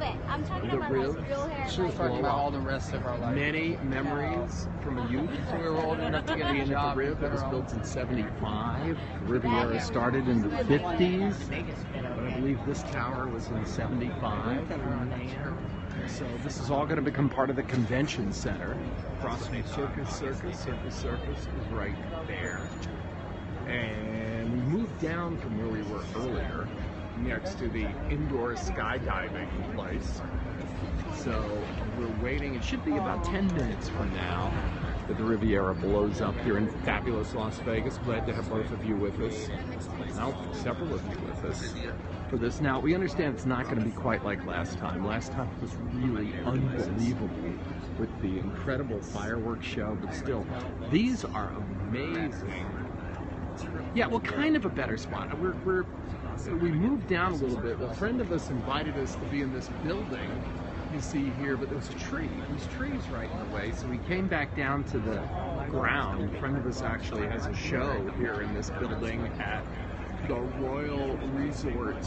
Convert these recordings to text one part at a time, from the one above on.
bit. I'm talking about real, like real hair. She was talking about all the rest of our life. Many memories from a youth. So we were old enough to get a Being at the job. Rib, it was built in '75. Riviera started in the '50s, but I believe this tower was in '75. So this is all going to become part of the convention center. Across from Circus is right there. And we moved down from where we were earlier, next to the indoor skydiving place. So we're waiting. It should be about 10 minutes from now that the Riviera blows up here in fabulous Las Vegas. Glad to have both of you with us. Now, several of you with us for this. Now, we understand it's not going to be quite like last time. Last time was really unbelievable with the incredible fireworks show, but still, these are amazing. Yeah, well, kind of a better spot. We moved down a little bit. A friend of us invited us to be in this building you see here, but there was a tree. These trees right in the way, so we came back down to the ground. A friend of us actually has a show here in this building at the Royal Resort.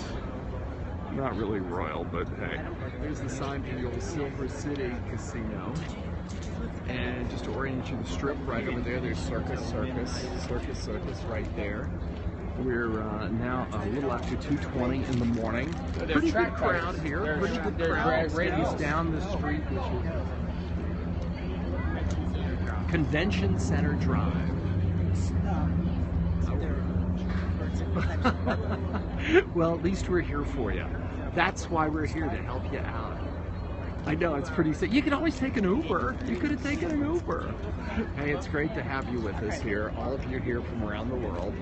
Not really royal, but hey. There's the sign for the old Silver City Casino. And just to orient you, the strip right over there, there's Circus right there. We're now a little after 2:20 in the morning. Pretty good crowd here. Pretty good crowd. It's down the street, which is Convention Center Drive. Well, at least we're here for you. That's why we're here, to help you out. I know, it's pretty sick. You can always take an Uber. You could have taken an Uber. Hey, it's great to have you with us here. All of you here from around the world.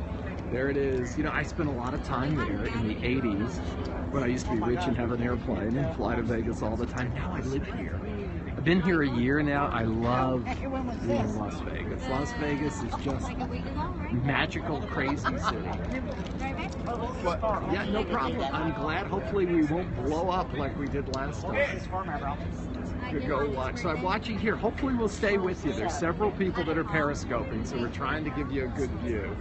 There it is. You know, I spent a lot of time there in the 80s when I used to be rich and have an airplane and fly to Vegas all the time. Now I live here. I've been here a year now. I love being in Las Vegas. Las Vegas is just magical, crazy city. Yeah, no problem. I'm glad. Hopefully we won't blow up like we did last time. To go watch. So I'm watching here. Hopefully we'll stay with you. There's several people that are periscoping, so we're trying to give you a good view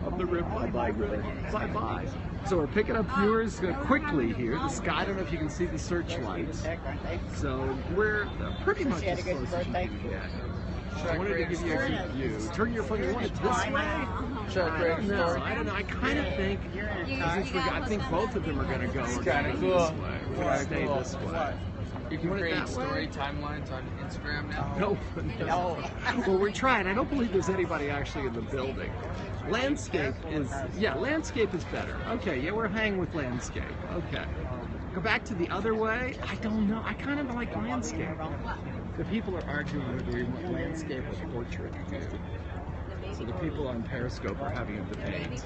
of the Rib. Bye-bye, Rib. Bye-bye. So we're picking up viewers quickly here. The sky, I don't know if you can see the searchlights. So we're pretty much as close as you can get. I wanted to give you a good view. Turn your phone. You want it this way? No, I don't know. I kind of think, I think both of them are going to go. It's kind of cool. We're going to stay this way. You can create story timelines on Instagram now? No. Well, we're trying. I don't believe there's anybody actually in the building. Landscape is better. Okay, yeah, we're hanging with landscape. Okay. Go back to the other way. I don't know. I kind of like landscape. The people are arguing whether we want landscape or portrait. So the people on Periscope are having a debate.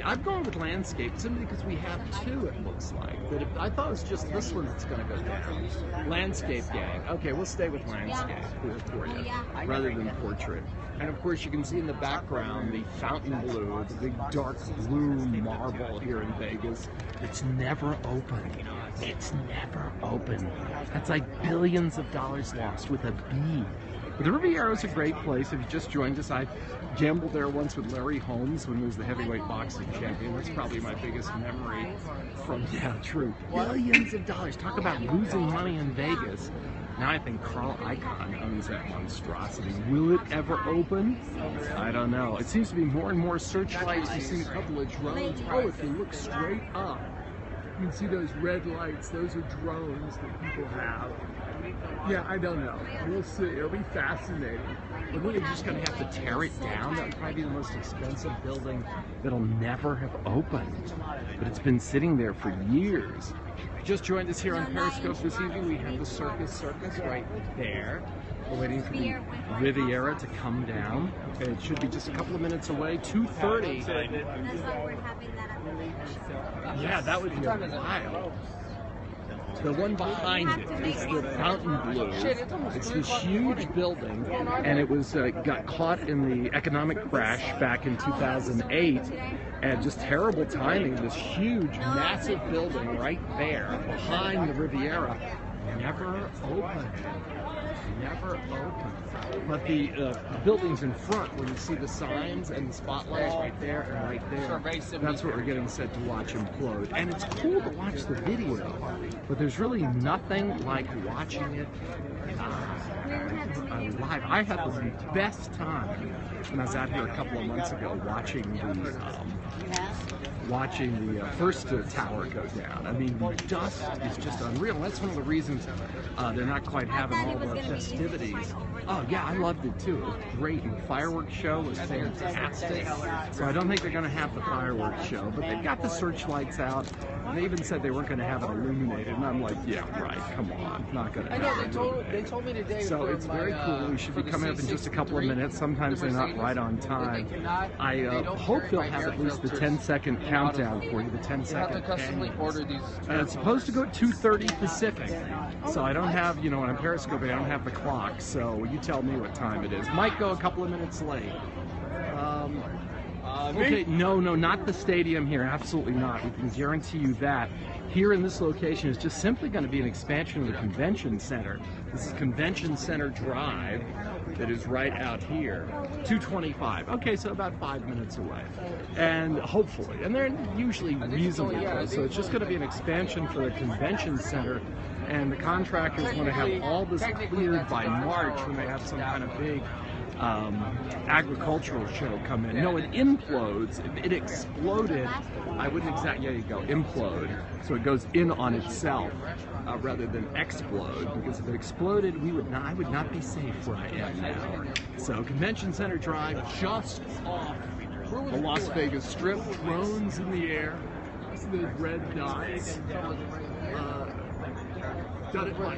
I'm going with landscape simply because we have two, it looks like. But I thought it was just this one that's going to go down. Landscape gang. Okay, we'll stay with landscape for you, rather than portrait. And of course you can see in the background the fountain blue, the big dark blue marble here in Vegas. It's never open. It's never open. That's like billions of dollars lost with a B. But the Riviera is a great place. If you just joined us, I gambled there once with Larry Holmes when he was the heavyweight boxing champion. That's probably my biggest memory from, yeah, true. Billions of dollars. Talk about losing money in Vegas. Now I think Carl Icahn owns that monstrosity. Will it ever open? I don't know. It seems to be more and more searchlights. You see a couple of drones. Oh, if you look straight up, you can see those red lights. Those are drones that people have. Yeah, I don't know. We'll see. It'll be fascinating. But we're just going to have to tear it down. That would probably be the most expensive building that'll never have opened. But it's been sitting there for years. Just joined us here on Periscope this evening. We have the Circus right there. We're waiting for the Riviera to come down. Okay, it should be just a couple of minutes away. 2:30. Yeah, that would be a while. The one behind it is the fountain blue. It's this huge building, and it was got caught in the economic crash back in 2008, and just terrible timing. This huge, massive building right there behind the Riviera never opened. Never opened. But the buildings in front, where you see the signs and the spotlights right there and right there, that's what we're getting set to watch implode. And it's cool to watch the video but there's really nothing like watching it live. I had the best time when I was out here a couple of months ago watching the first tower go down. I mean, the dust is just unreal. That's one of the reasons they're not quite having all the festivities. Oh yeah, I loved it too. It was great. And the fireworks show was fantastic. So I don't think they're going to have the fireworks show, but they've got the searchlights out. They even said they weren't going to have it illuminated, and I'm like, yeah, right. Come on, not going to. I know they told me today. So it's very cool. We should be coming up in just a couple of minutes. Sometimes they're not right on time. I hope they'll have at least the 10-second countdown for you. The 10-second. It's supposed to go at 2:30 Pacific. So I don't have, when I'm periscoping, I don't have the clock. So you tell me what time it is. Might go a couple of minutes late. Okay, no, not the stadium here. Absolutely not. We can guarantee you that. Here in this location is just simply going to be an expansion of the convention center. This is Convention Center Drive that is right out here. 225. Okay, so about 5 minutes away. And hopefully, and they're usually reasonably close, so it's just going to be an expansion for the convention center. And the contractors want to have all this cleared by March when they have some kind of big agricultural show come in. No, it implodes. If it exploded, I wouldn't exactly, there you go, implode. So it goes in on itself rather than explode, because if it exploded, I would not be safe where I am now. So Convention Center Drive, just off the Las Vegas Strip, drones in the air, the red dots.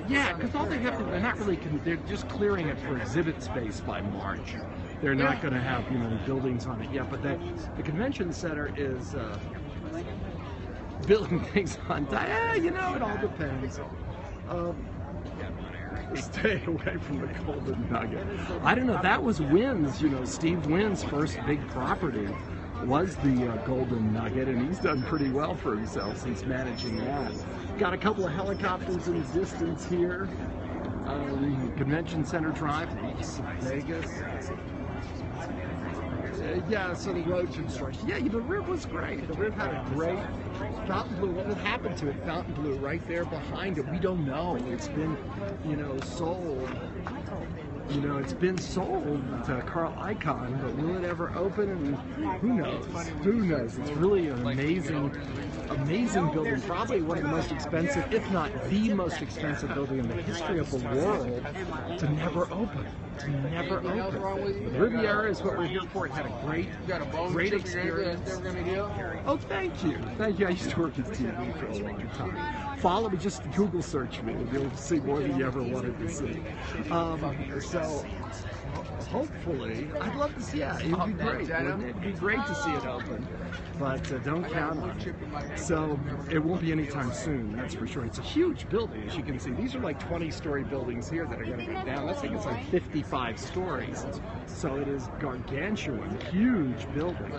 Yeah, because all they have to, they're just clearing it for exhibit space by March. They're not going to have, buildings on it yet, but the convention center is building things on time. It all depends. Stay away from the Golden Nugget. I don't know, that was Wynn's, Steve Wynn's first big property was the Golden Nugget, and he's done pretty well for himself since managing that. Got a couple of helicopters in the distance here. Convention Center Drive, Las Vegas. Yeah, so the road construction. Yeah, the Riv was great. The Riv had a great Fontainebleau. What happened to it? Fontainebleau right there behind it. We don't know. It's been, sold. It's been sold to Carl Icahn, but will it ever open? And who knows? Who knows? It's really an amazing building. Probably one of the most expensive, if not the most expensive building in the history of the world to never open. The Riviera is what we're here for. It had a great experience. Oh, thank you. I used to work at TV for a long time. Follow me, just Google search me, and you'll see more than you ever wanted to see. So hopefully, I'd love to see it. It would be great. Wouldn't it? It'd be great to see it open, but don't count on it. So it won't be anytime soon, that's for sure. It's a huge building, as you can see. These are like 20-story buildings here that are going to go down. I think it's like 55 stories. So it is gargantuan, huge building.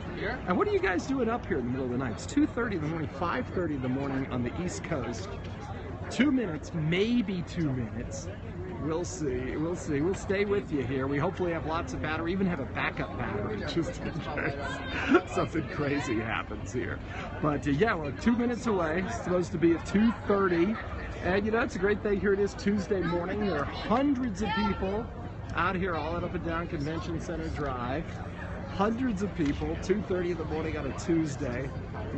And what are you guys doing up here in the middle of the night? It's 2:30 in the morning, 5:30 in the morning on the East Coast. 2 minutes, maybe 2 minutes. We'll see. We'll stay with you here. We hopefully have lots of battery, even have a backup battery just in case something crazy happens here. But yeah, we're 2 minutes away. It's supposed to be at 2:30. And it's a great thing. Here it is Tuesday morning. There are hundreds of people out here all up and down Convention Center Drive. Hundreds of people, 2:30 in the morning on a Tuesday.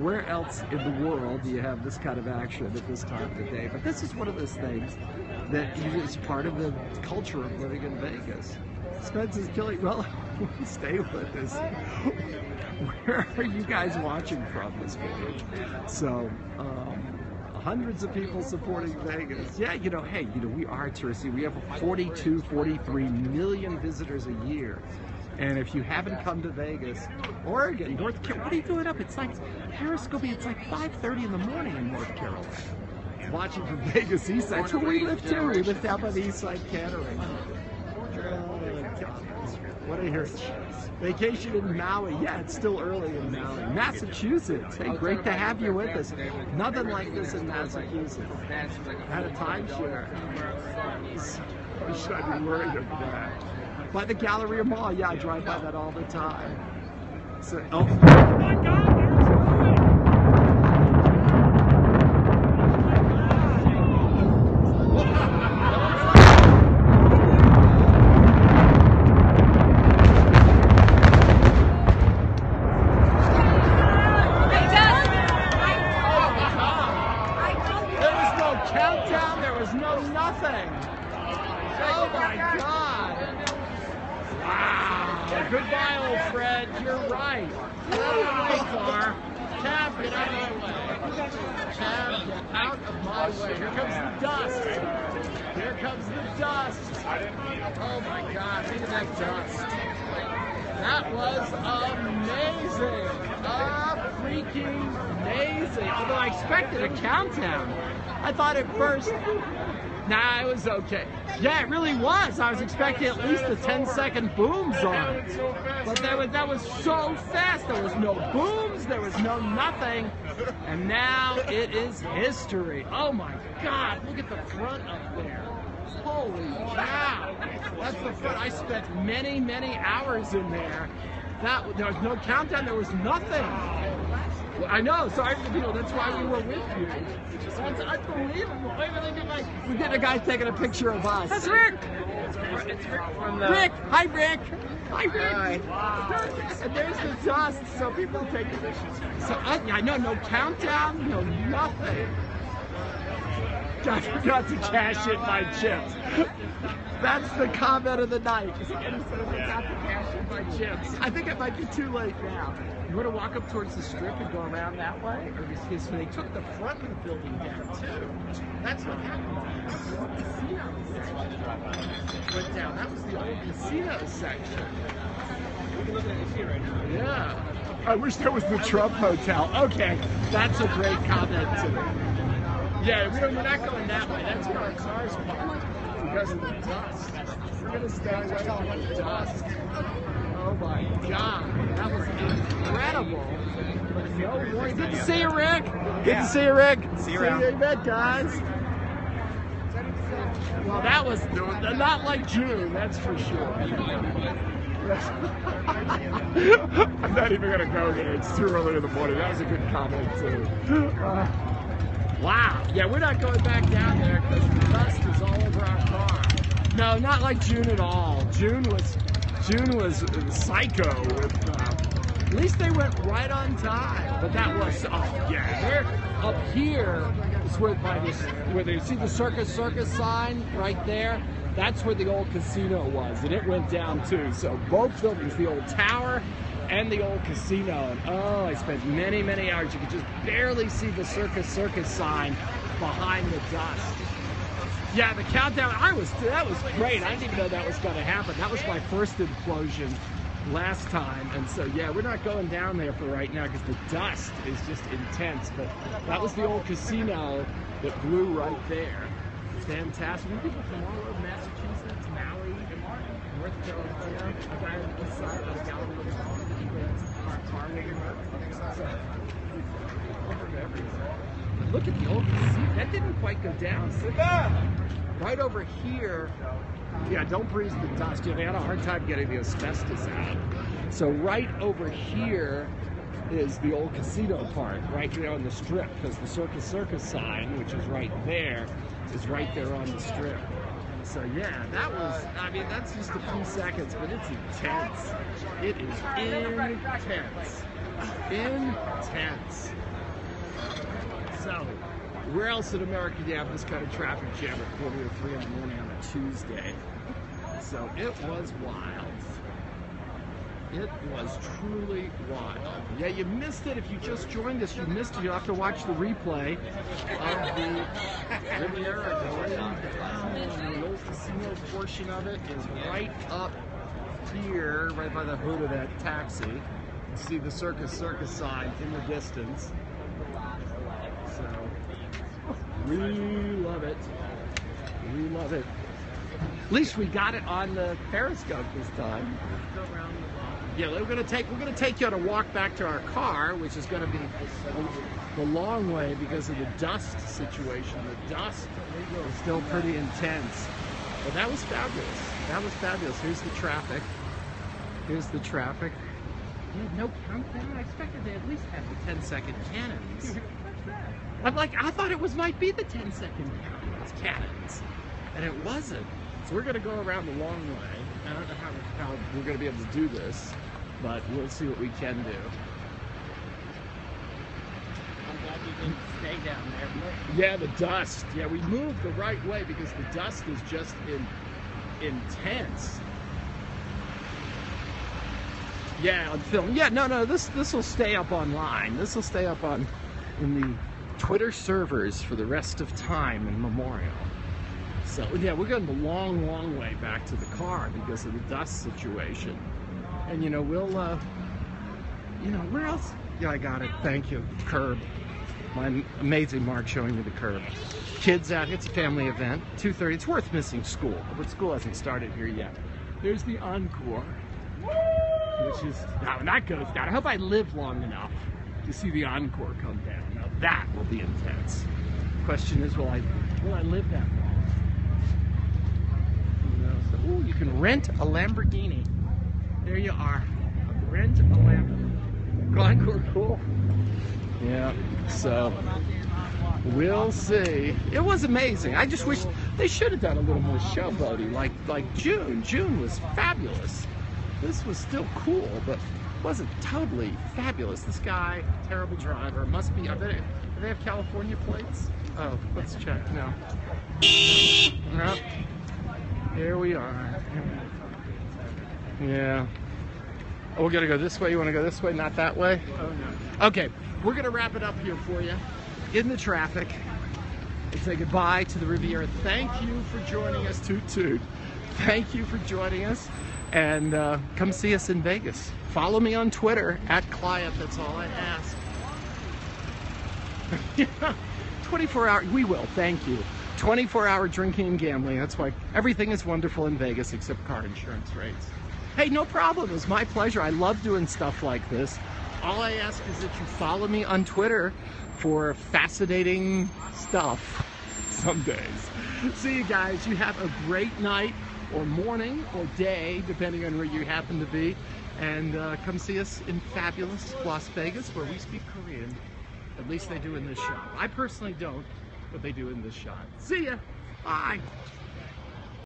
Where else in the world do you have this kind of action at this time of the day? But this is one of those things that is part of the culture of living in Vegas. Spence is killing. Well, stay with us. Where are you guys watching from this page? So, hundreds of people supporting Vegas. Yeah, hey, we are touristy. We have 43 million visitors a year. And if you haven't come to Vegas, Oregon, North Carolina, what are you doing up? It's like periscoping. It's like 5:30 in the morning in North Carolina. Watching from Vegas East Side. That's where we live too. We live down by the East Side Catering. What a heritage. Vacation in Maui. Yeah, it's still early in Maui. Massachusetts. Hey, great to have you with us. Nothing like this in Massachusetts. Had a timeshare. I should I be worried of that. By the Galleria Mall. Yeah, I drive by that all the time. So, oh my God! countdown, there was no nothing. Oh my God. Wow. Goodbye, old Fred. You're right. Get out of my way, car. Tab, get out of my way. Tab, get out of my way. Here comes the dust. Here comes the dust. Oh my God, look at that dust. That was amazing. Freaking amazing. Although I expected a countdown. I thought at first, nah, it was okay. Yeah, it really was. I was expecting at least a 10-second boom zone. But that was so fast. There was no booms. There was no nothing. And now it is history. Oh my God, look at the front up there. Holy cow. That's the front. I spent many, many hours in there. There was no countdown. There was nothing. I know. Sorry for the people. That's why we were with you. That's unbelievable. We're getting a guy taking a picture of us. That's Rick. It's Rick from the... Rick. Hi, Rick. Hi, Rick. And there's the dust. So people take it. So I know. No countdown. No nothing. I forgot to cash in my chips. That's the comment of the night. I forgot to cash in my chips. I think it might be too late now. You want to walk up towards the strip and go around that way? Or because they took the front of the building down too. That's what happened. The casino section went down. That was the old casino section. We can look at it here right now. Yeah. I wish there was the Trump Hotel. Okay, that's a great comment too. Yeah, we're not going that way. That's where our cars parked because of the dust. We're going to stay away from the dust. Oh my God, that was incredible. No warning. Good to see you, Rick. Good to see you, Rick. See you around. See you bet, guys. Well, that was not like June, that's for sure. I'm not even going to go there. It's too early in the morning. That was a good comment, too. Wow. Yeah, we're not going back down there because the dust is all over our car. No, not like June at all. June was psycho with, at least they went right on time. But that was, oh yeah, they're up here is where where you see the Circus sign right there. That's where the old casino was, and it went down too. So both buildings, the old tower and the old casino. And oh, I spent many, many hours. You could just barely see the Circus sign behind the dust. Yeah, the countdown, that was great. I didn't even know that was going to happen. That was my first implosion last time. And so, yeah, we're not going down there for right now because the dust is just intense. But that was the old casino that blew right there. Fantastic. We people from all over Massachusetts, Maui, North Carolina, a guy on the east side of the Gallery our car everywhere. But look at the old casino. That didn't quite go down. Right over here, yeah, don't breathe the dust. They had a hard time getting the asbestos out. So right over here is the old casino part, right there on the strip, because the Circus sign, which is right there, is right there on the strip. So yeah, that was, I mean, that's just a few seconds, but it's intense. It is intense. Intense. So, where else in America do you have this kind of traffic jam at 4:03 in the morning on a Tuesday? So it was wild. It was truly wild. Yeah, you missed it. If you just joined us, you missed it. You'll have to watch the replay of the Riviera. The old casino portion of it is right up here, right by the hood of that taxi. You see the Circus sign in the distance. So, we love it. We love it. At least we got it on the Periscope this time. Yeah, we're gonna take you on a walk back to our car, which is gonna be the long way because of the dust situation. The dust is still pretty intense. But that was fabulous. That was fabulous. Here's the traffic. Here's the traffic. Yeah, no countdown. I expected they at least have the 10-second cannons. I'm like, I thought it might be the 10-second cannons, and it wasn't. So we're gonna go around the long way. I don't know how we're gonna be able to do this, but we'll see what we can do. I'm glad you and stay down there. Yeah, the dust. Yeah, we moved the right way because the dust is just intense. Yeah, on film. Yeah, no, this will stay up online. This will stay up in the Twitter servers for the rest of time in memorial. So yeah, we're going the long way back to the car because of the dust situation. And you know, we'll you know, where else? Yeah, I got it. Thank you. Curb. My amazing Mark showing me the curb. Kids out. It's a family event. 2:30. It's worth missing school, but school hasn't started here yet. There's the encore, which is now when that goes down. I hope I live long enough to see the encore come down. Now that will be intense. Question is, will I live that long? You know, so, ooh, you can rent a Lamborghini. There you are. Rent a Lamborghini. Encore, cool. Yeah. So we'll see. It was amazing. I just wish they should have done a little more showboating, like June. June was fabulous. This was still cool, but wasn't totally fabulous. This guy, terrible driver, must be. Do they have California plates? Oh, let's check now. No. Here we are. Yeah. Oh, we're gonna go this way. You want to go this way, not that way? Oh no. Okay, we're gonna wrap it up here for you in the traffic and say goodbye to the Riviera. Thank you for joining us, Toot Toot. Thank you for joining us, and come see us in Vegas. Follow me on Twitter @Client. That's all I ask. 24-hour. We will. Thank you. 24-hour drinking and gambling. That's why everything is wonderful in Vegas except car insurance rates. Hey, no problem. It was my pleasure. I love doing stuff like this. All I ask is that you follow me on Twitter for fascinating stuff some days. See you guys. You have a great night or morning or day, depending on where you happen to be. And come see us in fabulous Las Vegas, where we speak Korean. At least they do in this shop. I personally don't, but they do in this shop. See ya. Bye.